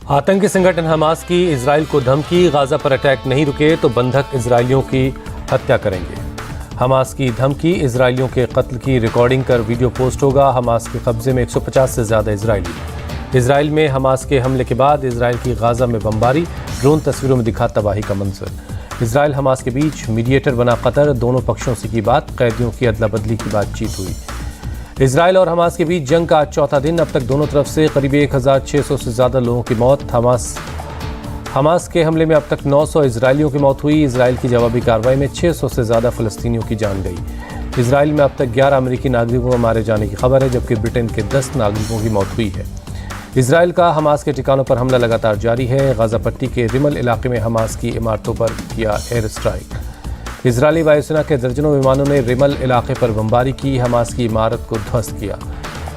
आतंकी संगठन हमास की इजराइल को धमकी, गाजा पर अटैक नहीं रुके तो बंधक इजरायलियों की हत्या करेंगे। हमास की धमकी, इजरायलियों के कत्ल की रिकॉर्डिंग कर वीडियो पोस्ट होगा। हमास के कब्जे में 150 से ज़्यादा इजरायली। इजराइल में हमास के हमले के बाद इजराइल की गाजा में बमबारी, ड्रोन तस्वीरों में दिखा तबाही का मंजर। इजराइल हमास के बीच मीडिएटर बना कतर, दोनों पक्षों से की बात, कैदियों की अदला बदली की बातचीत हुई। इजराइल और हमास के बीच जंग का आज चौथा दिन, अब तक दोनों तरफ से करीब 1600 से ज़्यादा लोगों की मौत। हमास के हमले में अब तक 900 इजरायलियों की मौत हुई। इजराइल की जवाबी कार्रवाई में 600 से ज़्यादा फ़लस्तीनियों की जान गई। इजराइल में अब तक 11 अमेरिकी नागरिकों को मारे जाने की खबर है, जबकि ब्रिटेन के 10 नागरिकों की मौत हुई है। इजराइल का हमास के ठिकानों पर हमला लगातार जारी है। गाजा पट्टी के रिमल इलाके में हमास की इमारतों पर किया एयर स्ट्राइक। इजरायली वायुसेना के दर्जनों विमानों ने रिमल इलाके पर बमबारी की, हमास की इमारत को ध्वस्त किया।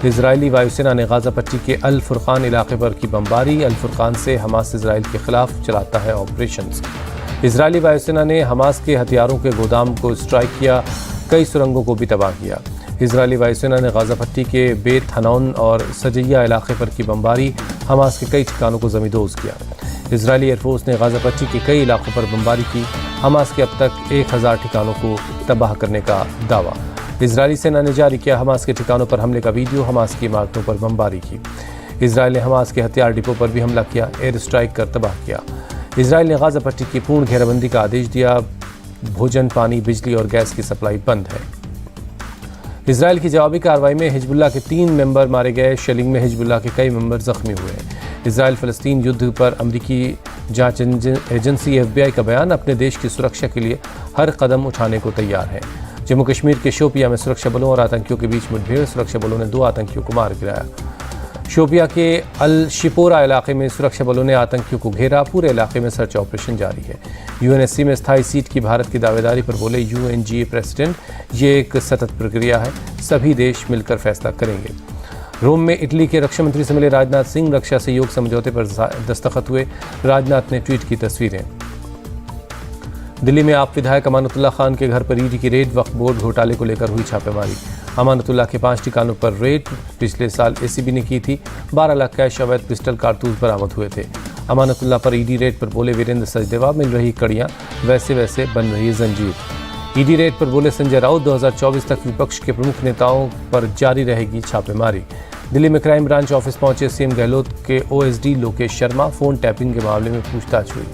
इजरायली वायुसेना ने गाजा पट्टी के अल फुरकान इलाके पर की बमबारी। अल फुरकान से हमास इजराइल के खिलाफ चलाता है ऑपरेशंस। इजरायली वायुसेना ने हमास के हथियारों के गोदाम को स्ट्राइक किया, कई सुरंगों को भी तबाह किया। इजरायली वायुसेना ने गाजा पट्टी के बेत हनौन और सजैया इलाके पर की बमबारी, हमास के कई ठिकानों को जमींदोज किया। इजरायली एयरफोर्स ने गाजा पट्टी के कई इलाकों पर बमबारी की, हमास के अब तक 1000 ठिकानों को तबाह करने का दावा। इजरायली सेना ने जारी किया हमास के ठिकानों पर हमले का वीडियो, हमास की इमारतों पर बमबारी की। इजराइल ने हमास के हथियार डिपो पर भी हमला किया, एयर स्ट्राइक कर तबाह किया। इजराइल ने गाजा पट्टी की पूर्ण घेराबंदी का आदेश दिया, भोजन, पानी, बिजली और गैस की सप्लाई बंद है। इजराइल की जवाबी कार्रवाई में हिजबुल्लाह के 3 मेंबर मारे गए, शेलिंग में हिजबुल्लाह के कई मेंबर जख्मी हुए। इजराइल फ़लस्तीन युद्ध पर अमरीकी जांच एजेंसी FBI का बयान, अपने देश की सुरक्षा के लिए हर कदम उठाने को तैयार है। जम्मू कश्मीर के शोपिया में सुरक्षा बलों और आतंकियों के बीच मुठभेड़, सुरक्षा बलों ने 2 आतंकियों को मार गिराया। शोपिया के अल शिपोरा इलाके में सुरक्षा बलों ने आतंकियों को घेरा, पूरे इलाके में सर्च ऑपरेशन जारी है। UNSC में स्थायी सीट की भारत की दावेदारी पर बोले UNGA प्रेसिडेंट, ये एक सतत प्रक्रिया है, सभी देश मिलकर फैसला करेंगे। रोम में इटली के रक्षा मंत्री से मिले राजनाथ सिंह, रक्षा सहयोग समझौते पर दस्तखत हुए। राजनाथ ने ट्वीट की तस्वीरें। दिल्ली में आप विधायक अमानतुल्लाह खान के घर पर ED की रेड, वक्फ बोर्ड घोटाले को लेकर हुई छापेमारी। अमानतुल्लाह के 5 ठिकानों पर रेड, पिछले साल ACB ने की थी। 12 लाख कैश, अवैध पिस्टल, कारतूस बरामद हुए थे। अमानतुल्लाह पर ED रेड पर बोले वीरेंद्र सचदेवा, मिल रही कड़ियाँ वैसे वैसे बन रही जंजीर। ED रेड पर बोले संजय राउत, 2024 तक विपक्ष के प्रमुख नेताओं पर जारी रहेगी छापेमारी। दिल्ली में क्राइम ब्रांच ऑफिस पहुंचे CM गहलोत के OSD Lokesh Sharma, phone tapping के मामले में पूछताछ हुई।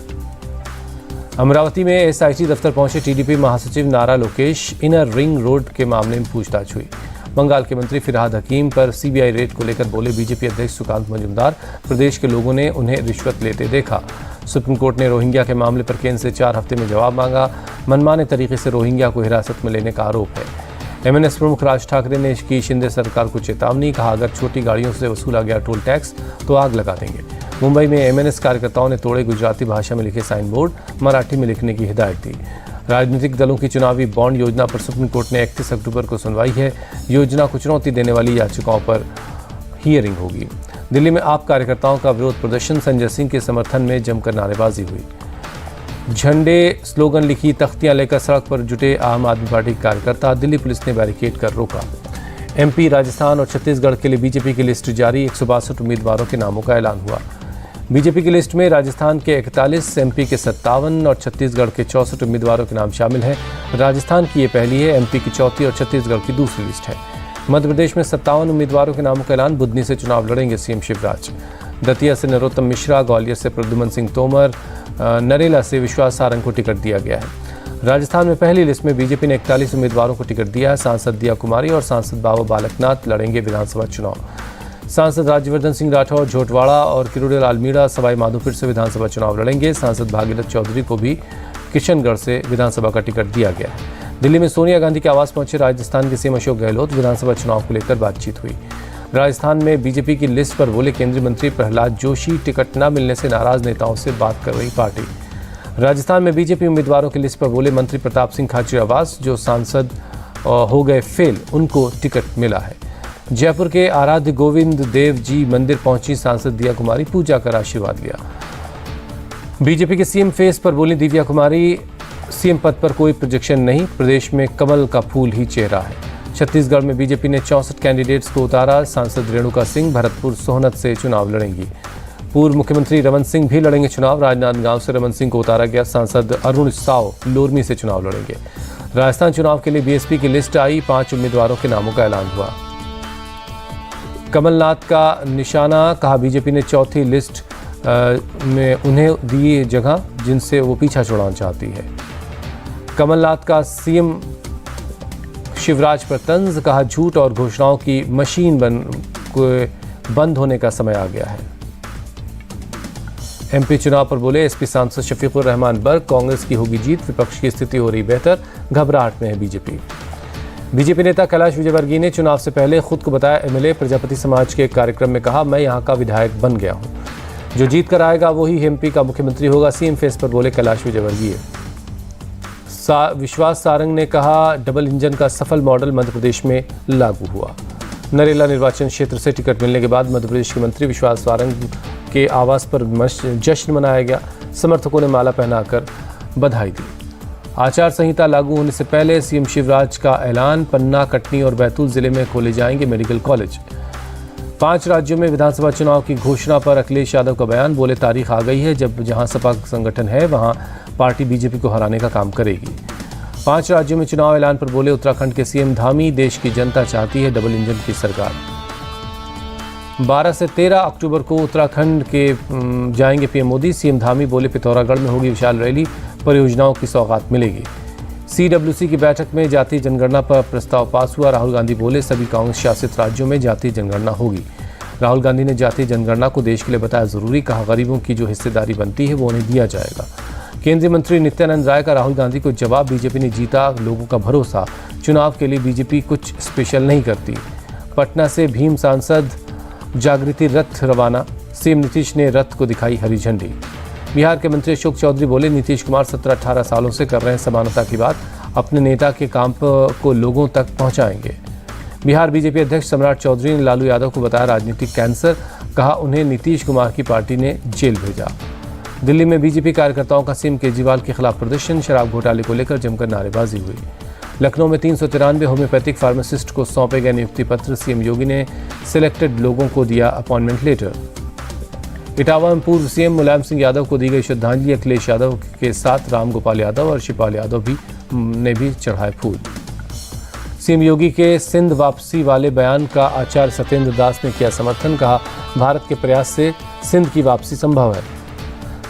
अमरावती में SIT दफ्तर पहुंचे TDP महासचिव नारा लोकेश, इनर रिंग रोड के मामले में पूछताछ हुई। बंगाल के मंत्री फिरहाद हकीम पर CBI रेड को लेकर बोले BJP अध्यक्ष सुकांत मजूमदार, प्रदेश के लोगों ने उन्हें रिश्वत लेते देखा। सुप्रीम कोर्ट ने रोहिंग्या के मामले पर केंद्र से 4 हफ्ते में जवाब मांगा। मनमाने तरीके से रोहिंग्या को हिरासत में लेने का आरोप है। MNS प्रमुख राज ठाकरे ने की शिंदे सरकार को चेतावनी, कहा अगर छोटी गाड़ियों से वसूला गया टोल टैक्स तो आग लगा देंगे। मुंबई में MNS कार्यकर्ताओं ने तोड़े गुजराती भाषा में लिखे साइन बोर्ड, मराठी में लिखने की हिदायत दी। राजनीतिक दलों की चुनावी बॉन्ड योजना पर सुप्रीम कोर्ट ने 31 अक्टूबर को सुनवाई है। योजना को चुनौती देने वाली याचिकाओं पर हियरिंग होगी। दिल्ली में आप कार्यकर्ताओं का विरोध प्रदर्शन, संजय सिंह के समर्थन में जमकर नारेबाजी हुई। झंडे, स्लोगन लिखी तख्तियां लेकर सड़क पर जुटे आम आदमी पार्टी कार्यकर्ता, दिल्ली पुलिस ने बैरिकेड कर रोका। MP, राजस्थान और छत्तीसगढ़ के लिए BJP की लिस्ट जारी, 162 उम्मीदवारों के नामों का ऐलान हुआ। BJP की लिस्ट में राजस्थान के 41, MP के 57 और छत्तीसगढ़ के 64 उम्मीदवारों के नाम शामिल हैं। राजस्थान की ये पहली है, MP की चौथी और छत्तीसगढ़ की दूसरी लिस्ट है। मध्य प्रदेश में 57 उम्मीदवारों के नामों का ऐलान, बुधनी से चुनाव लड़ेंगे CM शिवराज। दतिया से नरोत्तम मिश्रा, ग्वालियर से प्रद्युमन सिंह तोमर, नरेला से विश्वास सारंग को टिकट दिया गया है। राजस्थान में पहली लिस्ट में BJP ने 41 उम्मीदवारों को टिकट दिया है। सांसद दिया कुमारी और सांसद बाबा बालकनाथ लड़ेंगे विधानसभा चुनाव। सांसद राज्यवर्धन सिंह राठौर झोटवाड़ा और किरोड़ीलाल आलमीड़ा सवाई माधोपुर से विधानसभा चुनाव लड़ेंगे। सांसद भागीरथ चौधरी को भी किशनगढ़ से विधानसभा का टिकट दिया गया है। दिल्ली में सोनिया गांधी के आवास पहुंचे राजस्थान के CM अशोक गहलोत, विधानसभा चुनाव को लेकर बातचीत हुई। राजस्थान में BJP की लिस्ट पर बोले केंद्रीय मंत्री प्रहलाद जोशी, टिकट न मिलने से नाराज नेताओं से बात कर रही पार्टी। राजस्थान में BJP उम्मीदवारों की लिस्ट पर बोले मंत्री प्रताप सिंह खाचरियावास, जो सांसद हो गए फेल, उनको टिकट मिला है। जयपुर के आराध्य गोविंद देव जी मंदिर पहुंची सांसद दिया कुमारी, पूजा कर आशीर्वाद लिया। BJP के CM फेस पर बोली दिव्या कुमारी, CM पद पर कोई प्रोजेक्शन नहीं, प्रदेश में कमल का फूल ही चेहरा है। छत्तीसगढ़ में BJP ने 64 कैंडिडेट्स को उतारा, सांसद रेणुका सिंह भरतपुर सोहनत से चुनाव लड़ेंगी। पूर्व मुख्यमंत्री रमन सिंह भी लड़ेंगे चुनाव। राजनांदगांव से रमन सिंह को उतारा गया। सांसद अरुण साव लोरमी से चुनाव लड़ेंगे। राजस्थान चुनाव के लिए बीएसपी की लिस्ट आई। 5 उम्मीदवारों के नामों का ऐलान हुआ। कमलनाथ का निशाना, कहा बीजेपी ने चौथी लिस्ट में उन्हें दी जगह जिनसे वो पीछा छुड़ाना चाहती है। कमलनाथ का सीएम शिवराज पर तंज, कहा झूठ और घोषणाओं की मशीन बंद होने का समय आ गया है। एमपी चुनाव पर बोले एसपी सांसद शफीकुर रहमान बर्ग, कांग्रेस की होगी जीत, विपक्ष की स्थिति हो रही बेहतर, घबराहट में है बीजेपी नेता कैलाश विजयवर्गीय ने चुनाव से पहले खुद को बताया एमएलए। प्रजापति समाज के एक कार्यक्रम में कहा, मैं यहां का विधायक बन गया हूं, जो जीत कर आएगा वही एमपी का मुख्यमंत्री होगा। सीएम फेस पर बोले कैलाश विजयवर्गीय। विश्वास सारंग ने कहा, डबल इंजन का सफल मॉडल मध्य प्रदेश में लागू हुआ। नरेला निर्वाचन क्षेत्र से टिकट मिलने के बाद मध्य प्रदेश के मंत्री विश्वास सारंग के आवास पर जश्न मनाया गया। समर्थकों ने माला पहनाकर बधाई दी। आचार संहिता लागू होने से पहले सीएम शिवराज का ऐलान, पन्ना, कटनी और बैतूल जिले में खोले जाएंगे मेडिकल कॉलेज। 5 राज्यों में विधानसभा चुनाव की घोषणा पर अखिलेश यादव का बयान, बोले तारीख आ गई है जब जहां सपा संगठन है वहां पार्टी बीजेपी को हराने का काम करेगी। 5 राज्यों में चुनाव ऐलान पर बोले उत्तराखंड के सीएम धामी, देश की जनता चाहती है डबल इंजन की सरकार। 12 से 13 अक्टूबर को उत्तराखंड के जाएंगे पीएम मोदी। सीएम धामी बोले पिथौरागढ़ में होगी विशाल रैली, परियोजनाओं की सौगात मिलेगी। सीडब्ल्यूसी की बैठक में जातीय जनगणना पर प्रस्ताव पास हुआ। राहुल गांधी बोले सभी कांग्रेस शासित राज्यों में जातीय जनगणना होगी। राहुल गांधी ने जातीय जनगणना को देश के लिए बताया जरूरी, कहा गरीबों की जो हिस्सेदारी बनती है वो उन्हें दिया जाएगा। केंद्रीय मंत्री नित्यानंद राय का राहुल गांधी को जवाब, बीजेपी ने जीता लोगों का भरोसा, चुनाव के लिए बीजेपी कुछ स्पेशल नहीं करती। पटना से भीम सांसद जागृति रथ रवाना, सीएम नीतीश ने रथ को दिखाई हरी झंडी। बिहार के मंत्री अशोक चौधरी बोले नीतीश कुमार 17-18 सालों से कर रहे हैं समानता की बात, अपने नेता के काम को लोगों तक पहुंचाएंगे। बिहार बीजेपी अध्यक्ष सम्राट चौधरी ने लालू यादव को बताया राजनीतिक कैंसर, कहा उन्हें नीतीश कुमार की पार्टी ने जेल भेजा। दिल्ली में बीजेपी कार्यकर्ताओं का सीएम केजरीवाल के खिलाफ प्रदर्शन, शराब घोटाले को लेकर जमकर नारेबाजी हुई। लखनऊ में 393 होम्योपैथिक फार्मासिस्ट को सौंपे गए नियुक्ति पत्र, सीएम योगी ने सिलेक्टेड लोगों को दिया अपॉइंटमेंट लेटर। इटावा में पूर्व सीएम मुलायम सिंह यादव को दी गई श्रद्धांजलि, अखिलेश यादव के साथ राम गोपाल यादव और शिवपाल यादव ने भी चढ़ाए फूल। सीएम योगी के सिंध वापसी वाले बयान का आचार्य सत्येंद्र दास ने किया समर्थन, कहा भारत के प्रयास से सिंध की वापसी संभव है।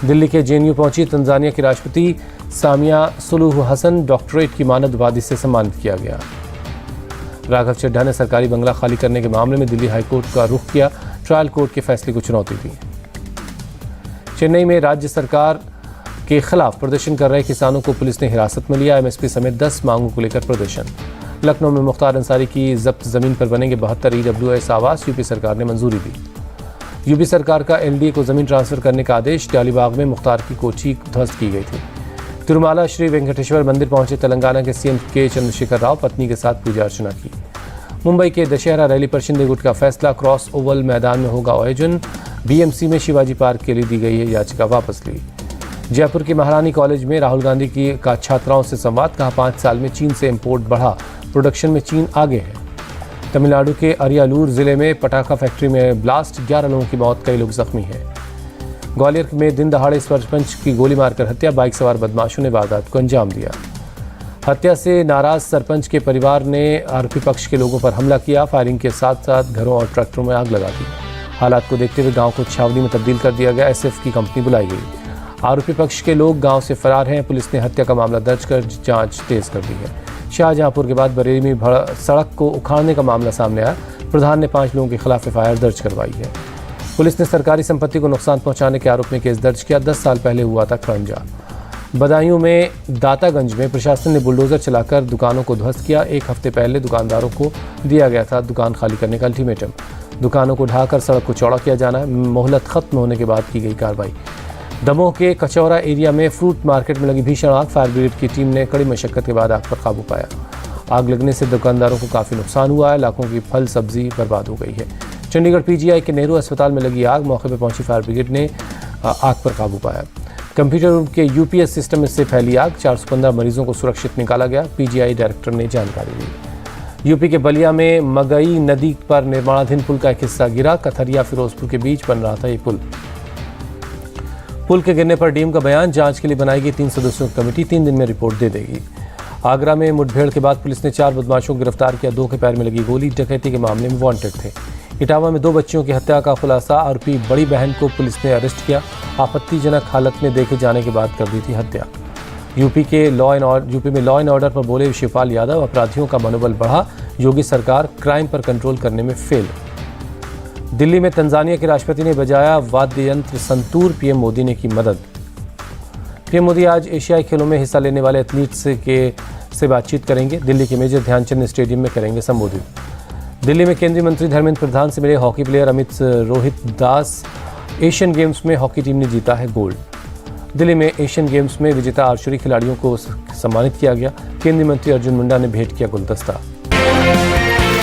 दिल्ली के जेएनयू पहुंची तंजानिया की राष्ट्रपति सामिया सुलूह हसन, डॉक्टरेट की मानद उपाधि से सम्मानित किया गया। राघव चड्ढा ने सरकारी बंगला खाली करने के मामले में दिल्ली हाईकोर्ट का रुख किया, ट्रायल कोर्ट के फैसले को चुनौती दी। चेन्नई में राज्य सरकार के खिलाफ प्रदर्शन कर रहे किसानों को पुलिस ने हिरासत में लिया। एमएसपी समेत 10 मांगों को लेकर प्रदर्शन। लखनऊ में मुख्तार अंसारी की जब्त जमीन पर बनेंगे 72 ईडब्ल्यूएस आवास, यूपी सरकार ने मंजूरी दी। यूपी सरकार का एलडीए को जमीन ट्रांसफर करने का आदेश, डालीबाग में मुख्तार की कोठी ध्वस्त की गई थी। तिरुमाला श्री वेंकटेश्वर मंदिर पहुंचे तेलंगाना के सीएम के चंद्रशेखर राव, पत्नी के साथ पूजा अर्चना की। मुंबई के दशहरा रैली पर शिंदे गुट का फैसला, क्रॉस ओवल मैदान में होगा आयोजन। बीएमसी में शिवाजी पार्क के लिए दी गई है याचिका वापस ली। जयपुर के महारानी कॉलेज में राहुल गांधी का छात्राओं से संवाद, कहा 5 साल में चीन से इंपोर्ट बढ़ा, प्रोडक्शन में चीन आगे है। तमिलनाडु के अरियालूर जिले में पटाखा फैक्ट्री में ब्लास्ट, 11 लोगों की मौत, कई लोग जख्मी हैं। ग्वालियर में दिन दहाड़े सरपंच की गोली मारकर हत्या, बाइक सवार बदमाशों ने वारदात को अंजाम दिया। हत्या से नाराज सरपंच के परिवार ने आरोपी पक्ष के लोगों पर हमला किया, फायरिंग के साथ साथ घरों और ट्रैक्टरों में आग लगा दी। हालात को देखते हुए गांव को छावनी में तब्दील कर दिया गया, एसएफ की कंपनी बुलाई गई। आरोपी पक्ष के लोग गांव से फरार हैं, पुलिस ने हत्या का मामला दर्ज कर जांच तेज कर दी है। शाहजहांपुर के बाद बरेली में सड़क को उखाड़ने का मामला सामने आया, प्रधान ने 5 लोगों के खिलाफ एफआईआर दर्ज करवाई है। पुलिस ने सरकारी संपत्ति को नुकसान पहुंचाने के आरोप में केस दर्ज किया, 10 साल पहले हुआ था क्रंजा। बदायूं में दातागंज में प्रशासन ने बुलडोजर चलाकर दुकानों को ध्वस्त किया। 1 हफ्ते पहले दुकानदारों को दिया गया था दुकान खाली करने का अल्टीमेटम। दुकानों को ढाकर सड़क को चौड़ा किया जाना है, मोहलत खत्म होने के बाद की गई कार्रवाई। दमोह के कचौरा एरिया में फ्रूट मार्केट में लगी भीषण आग, फायर ब्रिगेड की टीम ने कड़ी मशक्कत के बाद आग पर काबू पाया। आग लगने से दुकानदारों को काफ़ी नुकसान हुआ है, लाखों की फल सब्जी बर्बाद हो गई है। चंडीगढ़ पीजीआई के नेहरू अस्पताल में लगी आग, मौके पर पहुंची फायर ब्रिगेड ने आग पर काबू पाया। कंप्यूटर रूम के यूपीएस सिस्टम से फैली आग, 415 मरीजों को सुरक्षित निकाला गया, पीजीआई डायरेक्टर ने जानकारी दी। यूपी के बलिया में मगई नदी पर निर्माणाधीन पुल का एक हिस्सा गिरा, कथरिया फिरोजपुर के बीच बन रहा था ये पुल। पुल के गिरने पर डीएम का बयान, जांच के लिए बनाई गई 3 सदस्यों की कमेटी 3 दिन में रिपोर्ट दे देगी। आगरा में मुठभेड़ के बाद पुलिस ने 4 बदमाशों को गिरफ्तार किया। 2 के पैर में लगी गोली, डकैती के मामले में वांटेड थे। इटावा में 2 बच्चियों की हत्या का खुलासा, आरोपी बड़ी बहन को पुलिस ने अरेस्ट किया। आपत्तिजनक हालत में देखे जाने के बाद कर दी थी हत्या। यूपी में लॉ एंड ऑर्डर पर बोले शिवपाल यादव, अपराधियों का मनोबल बढ़ा, योगी सरकार क्राइम पर कंट्रोल करने में फेल। दिल्ली में तंजानिया के राष्ट्रपति ने बजाया वाद्य यंत्र संतूर, पीएम मोदी ने की मदद। पीएम मोदी आज एशियाई खेलों में हिस्सा लेने वाले एथलीट्स से बातचीत करेंगे। दिल्ली के मेजर ध्यानचंद स्टेडियम में करेंगे संबोधित। दिल्ली में केंद्रीय मंत्री धर्मेंद्र प्रधान से मिले हॉकी प्लेयर अमित रोहित दास। एशियन गेम्स में हॉकी टीम ने जीता है गोल्ड। दिल्ली में एशियन गेम्स में विजेता आर्चरी खिलाड़ियों को सम्मानित किया गया। केंद्रीय मंत्री अर्जुन मुंडा ने भेंट किया गुलदस्ता।